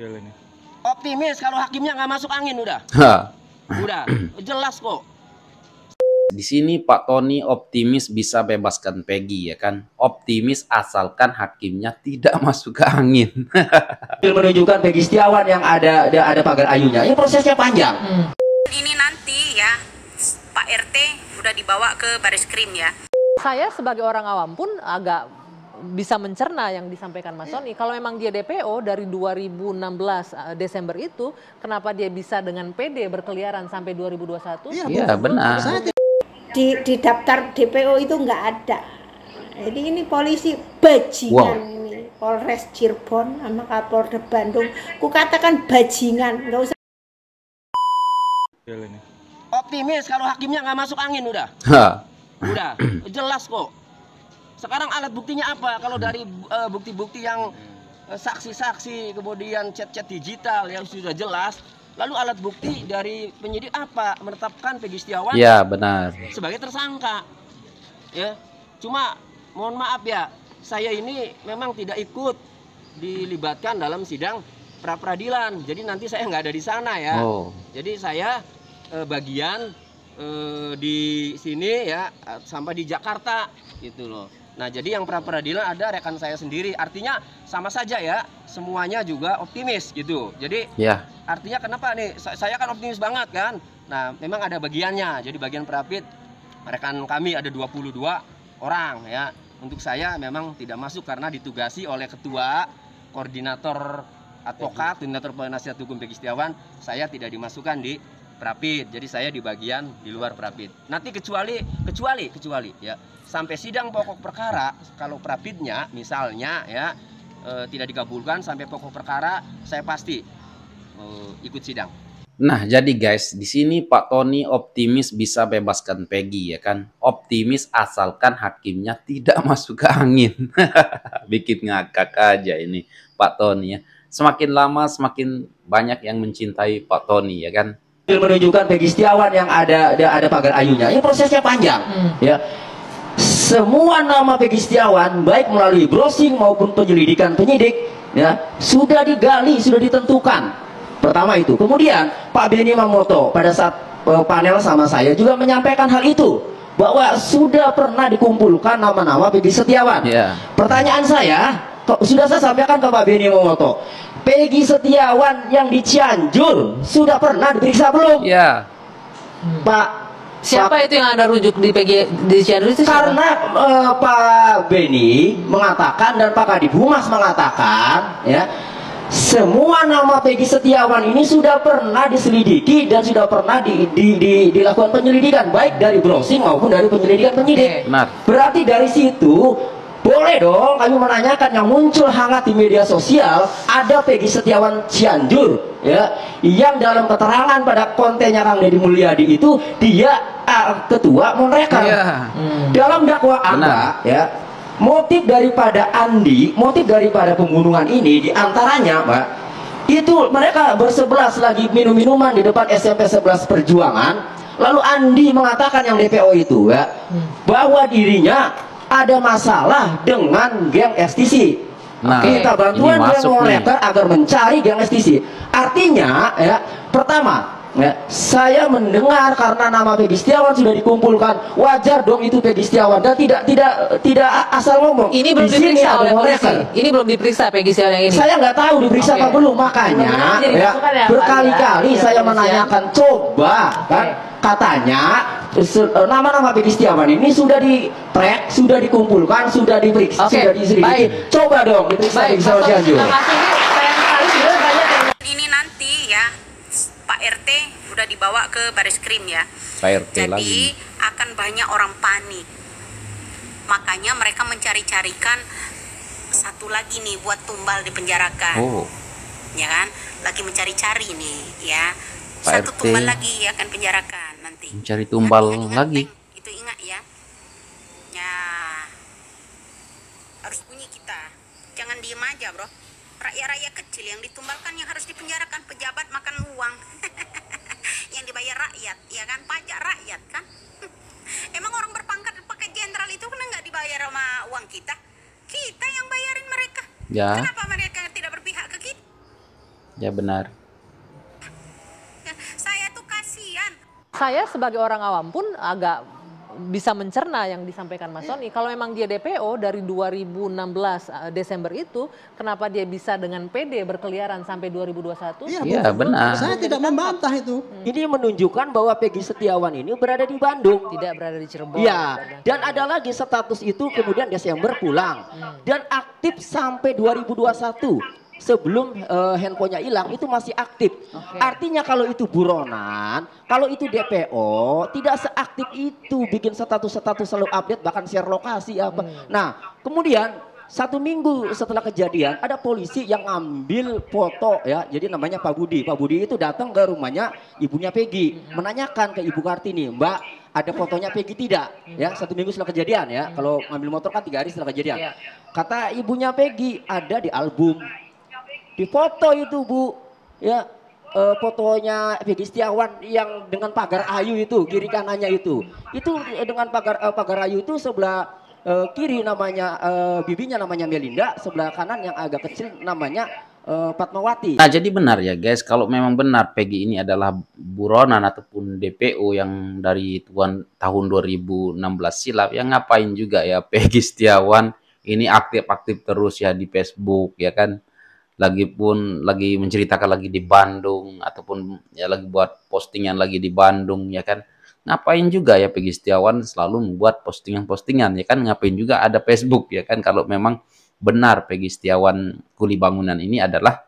Ini. Optimis kalau hakimnya nggak masuk angin udah. Ha. Udah, jelas kok. Di sini Pak Tony optimis bisa bebaskan Peggy, ya kan? Optimis asalkan hakimnya tidak masuk ke angin. Menunjukkan Peggy Setiawan yang ada pagar ayunya. Ini prosesnya panjang. Ini nanti ya Pak RT udah dibawa ke baris krim ya. Saya sebagai orang awam pun agak bisa mencerna yang disampaikan Mas Tony. Kalau memang dia DPO dari 2016 Desember itu, kenapa dia bisa dengan PD berkeliaran sampai 2021? Iya benar. Di daftar DPO itu nggak ada. Jadi ini polisi bajingan ini. Polres Cirebon sama Kapolda Bandung. Ku katakan bajingan, nggak usah. Ini. Optimis kalau hakimnya nggak masuk angin udah. Ha. Udah, jelas kok. Sekarang alat buktinya apa? Kalau dari bukti-bukti yang saksi-saksi, kemudian chat-chat digital yang sudah jelas, lalu alat bukti dari penyidik apa? Menetapkan Peggy Setiawan Ya benar. sebagai tersangka. Ya, cuma mohon maaf ya, saya ini memang tidak ikut dilibatkan dalam sidang pra peradilan. Jadi nanti saya nggak ada di sana ya. Oh. Jadi saya bagian di sini ya sampai di Jakarta gitu loh. Nah jadi yang pra peradilan ada rekan saya sendiri. Artinya sama saja ya, semuanya juga optimis gitu. Jadi Ya. artinya kenapa nih? Saya kan optimis banget kan. Nah memang ada bagiannya. Jadi bagian Prapit rekan kami ada 22 orang ya. Untuk saya memang tidak masuk karena ditugasi oleh ketua koordinator advokat, koordinator penasihat hukum Peggy Setiawan. Saya tidak dimasukkan di Prapit, jadi saya di bagian di luar Prapit. Nanti kecuali ya sampai sidang pokok perkara, kalau Prapitnya misalnya ya tidak dikabulkan sampai pokok perkara, saya pasti ikut sidang. Nah, jadi guys, di sini Pak Tony optimis bisa bebaskan Peggy, ya kan? Optimis asalkan hakimnya tidak masuk ke angin. Bikin ngakak aja ini Pak Tony ya. Semakin lama semakin banyak yang mencintai Pak Tony, ya kan? Menunjukkan Peggy Setiawan yang ada pagar ayunya. Ini prosesnya panjang. Ya. Semua nama Peggy Setiawan baik melalui browsing maupun penyelidikan penyidik ya sudah digali, sudah ditentukan. Pertama itu. Kemudian Pak Benny Mamoto pada saat panel sama saya juga menyampaikan hal itu, bahwa sudah pernah dikumpulkan nama-nama Peggy Setiawan. Yeah. Pertanyaan saya, sudah saya sampaikan ke Pak Benny Mamoto, Peggy Setiawan yang di Cianjur sudah pernah diperiksa belum? Ya. Pak, Siapa itu yang Anda rujuk di Cianjur itu? karena Pak Benny mengatakan dan Pak Kadif Humas mengatakan ya, semua nama Peggy Setiawan ini sudah pernah diselidiki dan sudah pernah dilakukan penyelidikan baik dari browsing maupun dari penyelidikan penyidik. Benar. Berarti dari situ boleh dong kami menanyakan, yang muncul hangat di media sosial ada Peggy Setiawan Cianjur ya, yang dalam keterangan pada kontennya Kang Deddy Mulyadi itu dia ketua Monreker. Dalam dakwaan Anda ya, motif daripada Andi, motif daripada pembunuhan ini diantaranya Mbak, itu mereka bersebelas lagi minum-minuman di depan SMP 11 Perjuangan. Lalu Andi mengatakan, yang DPO itu ya, bahwa dirinya ada masalah dengan geng STC. Nah, kita bantuan geng Monreker agar mencari geng STC. Artinya ya, pertama ya, saya mendengar karena nama Peggy Setiawan sudah dikumpulkan, wajar dong itu Peggy Setiawan, dan tidak asal ngomong. Ini belum diperiksa oleh polisi. Ini belum diperiksa Peggy Setiawan yang ini. Saya nggak tahu diperiksa apa belum, makanya ya, berkali-kali saya menanyakan, coba kan katanya nama-nama Peggy Setiawan ini sudah di-track, sudah dikumpulkan, sudah diperiksa, sudah diselidiki. Coba dong diperiksa Peggy Setiawan Cianjur. Ini nanti ya Pak RT udah dibawa ke baris krim ya. Pak RT Jadi lagi. akan banyak orang panik. Makanya mereka mencari-carikan satu lagi nih buat tumbal dipenjarakan. Oh. Ya kan? Lagi mencari-cari nih ya. Pak Satu RT tumbal lagi akan penjarakan nanti. mencari tumbal Ingat, lagi. Itu ingat ya. Ya. Harus bunyi kita. Jangan diem aja, Bro. Rakyat-rakyat kecil yang ditumbalkan yang harus dipenjarakan, pejabat makan uang. Yang dibayar rakyat, ya kan? Pajak rakyat kan? Emang orang berpangkat pakai jenderal itu kan nggak dibayar sama uang kita? Kita yang bayarin mereka. Ya. Kenapa mereka tidak berpihak ke kita? Ya benar. Saya tuh kasihan. Saya sebagai orang awam pun agak bisa mencerna yang disampaikan Mas Sony. Kalau memang dia DPO dari 2016 Desember itu, kenapa dia bisa dengan PD berkeliaran sampai 2021? Iya, benar. Saya tidak membantah itu. Ini menunjukkan bahwa Peggy Setiawan ini berada di Bandung. Tidak berada di Cirebon. Iya, dan ada lagi status itu kemudian Desember pulang dan aktif sampai 2021. Sebelum handphonenya hilang itu masih aktif. Artinya kalau itu buronan, kalau itu DPO tidak seaktif itu bikin status-status selalu update bahkan share lokasi apa. Nah, kemudian 1 minggu setelah kejadian ada polisi yang ambil foto ya, jadi namanya Pak Budi. Pak Budi itu datang ke rumahnya ibunya Peggy, menanyakan ke Ibu Kartini, Mbak ada fotonya Peggy tidak? Ya 1 minggu setelah kejadian ya, kalau ngambil motor kan 3 hari setelah kejadian. Kata ibunya Peggy ada di album, di foto itu Bu, ya fotonya Peggy Setiawan yang dengan pagar ayu itu kiri kanannya itu dengan pagar ayu itu sebelah kiri namanya bibinya namanya Melinda, sebelah kanan yang agak kecil namanya Fatmawati. Nah, jadi benar ya guys, kalau memang benar Peggy ini adalah buronan ataupun DPO yang dari tahun 2016 silam, ya ngapain juga ya Peggy Setiawan ini aktif-aktif terus ya di Facebook ya kan. Lagi menceritakan lagi di Bandung ataupun ya lagi buat postingan lagi di Bandung ya kan. Ngapain juga ya Peggy Setiawan selalu membuat postingan-postingan ya kan, ngapain juga ada Facebook ya kan kalau memang benar Peggy Setiawan kuli bangunan ini adalah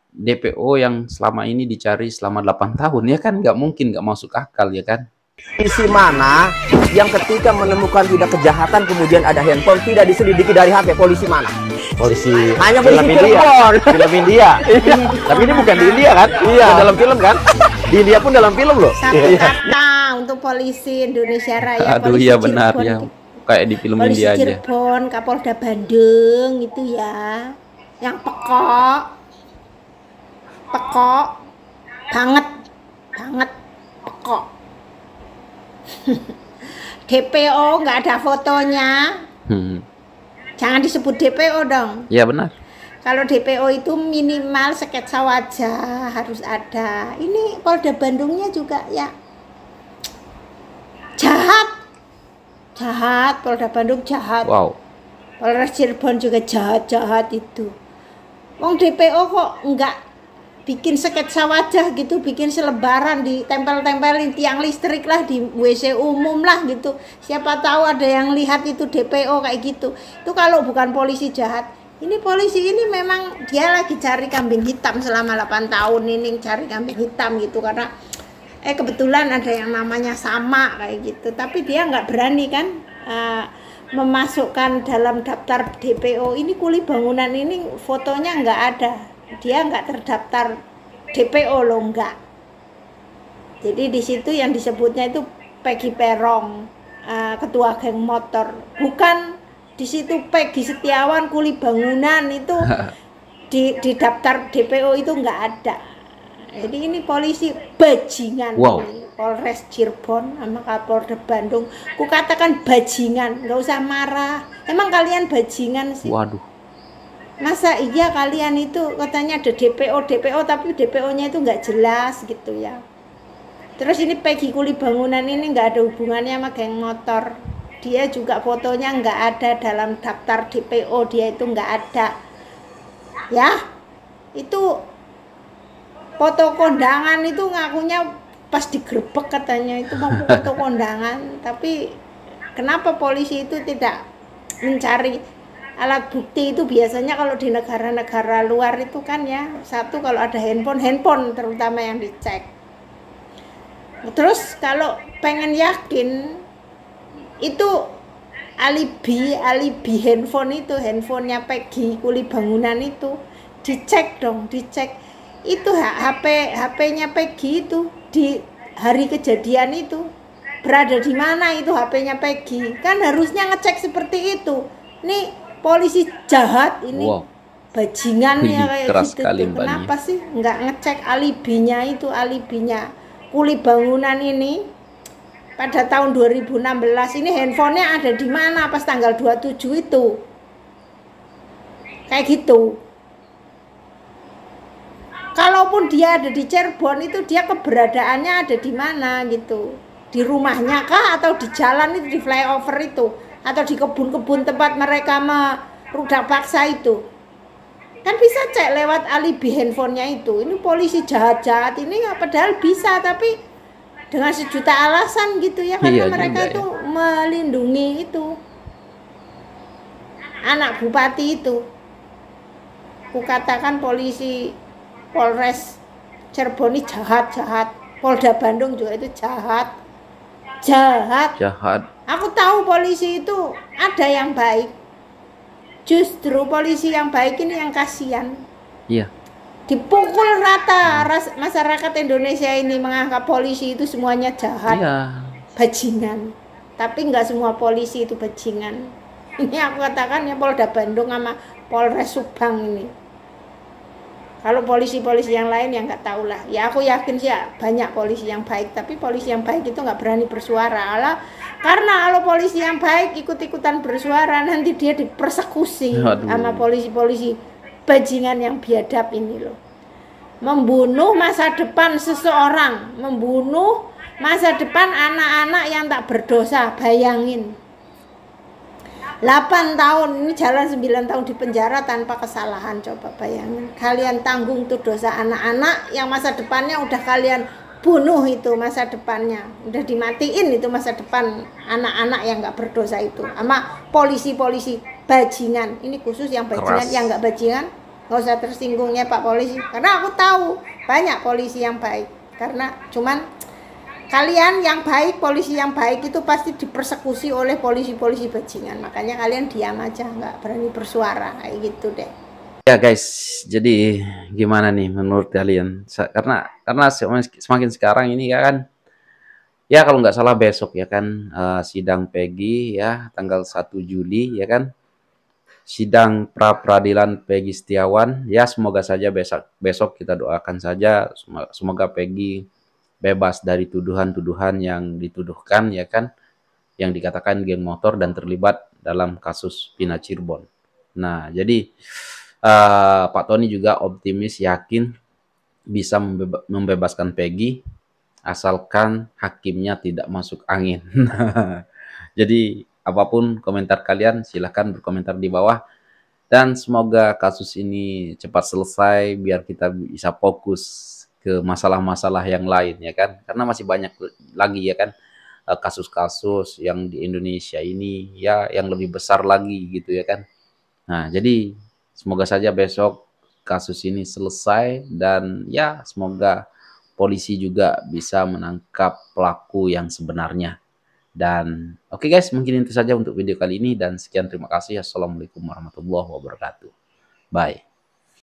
DPO yang selama ini dicari selama 8 tahun ya kan, nggak mungkin nggak masuk akal ya kan. Polisi mana yang ketika menemukan tindak kejahatan kemudian ada handphone tidak diselidiki dari HP? Polisi mana? Polisi Hanya film polisi India. Cirebon. Film India. Tapi ini bukan di India kan? Iya. Bukan dalam film kan? Di India pun dalam film loh. Satu kata untuk polisi Indonesia Raya. Aduh polisi iya benar Cirebon, ya, kayak di film polisi India aja. Cirebon, Kapolda Bandung itu ya, yang pekok banget pekok. DPO nggak ada fotonya. Jangan disebut DPO dong. Iya benar. Kalau DPO itu minimal sketsa wajah harus ada. Ini Polda Bandungnya juga ya jahat. Polda Bandung jahat. Wow. Polres Cirebon juga jahat itu. Wong DPO kok enggak bikin sketsa wajah gitu, bikin selebaran ditempel-tempelin tiang listrik lah di WC umum lah gitu. Siapa tahu ada yang lihat itu DPO kayak gitu. Itu kalau bukan polisi jahat. Ini polisi ini memang dia lagi cari kambing hitam selama 8 tahun ini, cari kambing hitam gitu karena kebetulan ada yang namanya sama kayak gitu. Tapi dia nggak berani kan memasukkan dalam daftar DPO ini kuli bangunan ini fotonya nggak ada. Dia nggak terdaftar DPO loh, enggak. Jadi di situ yang disebutnya itu Peggy Perong, ketua geng motor. Bukan di situ Peggy Setiawan kuli bangunan itu di daftar DPO itu nggak ada. Jadi ini polisi bajingan. Wow. Polres Cirebon sama Kapolda Bandung. Ku katakan bajingan, nggak usah marah. Emang kalian bajingan sih? Waduh. Masa iya kalian itu katanya ada DPO tapi DPO-nya itu nggak jelas gitu ya. Terus ini Peggy kuli bangunan ini nggak ada hubungannya sama geng motor. Dia juga fotonya nggak ada dalam daftar DPO, dia itu nggak ada. Ya, itu foto kondangan itu ngakunya pas digerebek katanya itu mau foto kondangan. Tapi kenapa polisi itu tidak mencari alat bukti? Itu biasanya kalau di negara-negara luar itu kan ya, satu kalau ada handphone terutama yang dicek. Terus kalau pengen yakin itu alibi handphonenya Peggy kuli bangunan itu dicek itu HP-nya Peggy itu di hari kejadian itu berada di mana itu HP-nya Peggy, kan harusnya ngecek seperti itu. Nih polisi jahat ini. Wow. Bajingan ya kayak gitu tuh. Kenapa sih nggak ngecek alibinya kuli bangunan ini pada tahun 2016 ini handphonenya ada di mana pas tanggal 27 itu kayak gitu. kalaupun dia ada di Cirebon itu dia keberadaannya ada di mana gitu, di rumahnya kah atau di jalan itu, di flyover itu, atau di kebun-kebun tempat mereka merudak paksa itu. Kan bisa cek lewat alibi handphonenya itu. Ini polisi jahat-jahat ini ya, padahal bisa, tapi dengan sejuta alasan gitu ya, karena Iya mereka juga, itu melindungi itu anak bupati itu. Kukatakan polisi Polres Cirebon ini jahat-jahat, Polda Bandung juga itu jahat. Aku tahu polisi itu ada yang baik, justru polisi yang baik ini yang kasihan. Iya. Dipukul rata, masyarakat Indonesia ini menganggap polisi itu semuanya jahat, Iya. bajingan. Tapi nggak semua polisi itu bajingan. Ini aku katakan ya, Polda Bandung sama Polres Subang ini. Kalau polisi-polisi yang lain ya nggak tahu lah. Ya aku yakin sih ya, banyak polisi yang baik, tapi polisi yang baik itu nggak berani bersuara. Karena kalau polisi yang baik ikut-ikutan bersuara, nanti dia dipersekusi sama polisi-polisi bajingan yang biadab ini loh. Membunuh masa depan seseorang, membunuh masa depan anak-anak yang tak berdosa. Bayangin, 8 tahun ini jalan 9 tahun di penjara tanpa kesalahan. Coba bayangin, kalian tanggung tuh dosa anak-anak yang masa depannya udah kalian bunuh, itu masa depannya udah dimatiin, itu masa depan anak-anak yang nggak berdosa itu sama polisi-polisi bajingan. Ini khusus yang bajingan, yang nggak bajingan nggak usah tersinggungnya Pak Polisi, karena aku tahu banyak polisi yang baik. Karena cuman kalian yang baik, polisi yang baik itu pasti dipersekusi oleh polisi-polisi bajingan. Makanya kalian diam aja, nggak berani bersuara kayak gitu deh. Ya guys, jadi gimana nih menurut kalian? Karena semakin sekarang ini ya kan, ya kalau nggak salah besok ya kan, sidang Peggy ya tanggal 1 Juli ya kan, sidang pra peradilan Peggy Setiawan. Ya semoga saja besok kita doakan saja semoga Peggy bebas dari tuduhan-tuduhan yang dituduhkan ya kan, yang dikatakan geng motor dan terlibat dalam kasus Pina Cirebon. Nah jadi Pak Tony juga optimis, yakin bisa membebaskan Peggy asalkan hakimnya tidak masuk angin. Jadi apapun komentar kalian silahkan berkomentar di bawah, dan semoga kasus ini cepat selesai biar kita bisa fokus ke masalah-masalah yang lain ya kan, karena masih banyak lagi ya kan kasus-kasus yang di Indonesia ini ya yang lebih besar lagi gitu ya kan. Nah jadi semoga saja besok kasus ini selesai, dan ya semoga polisi juga bisa menangkap pelaku yang sebenarnya. Dan oke guys, mungkin itu saja untuk video kali ini, dan sekian, terima kasih. Assalamualaikum warahmatullahi wabarakatuh. Bye.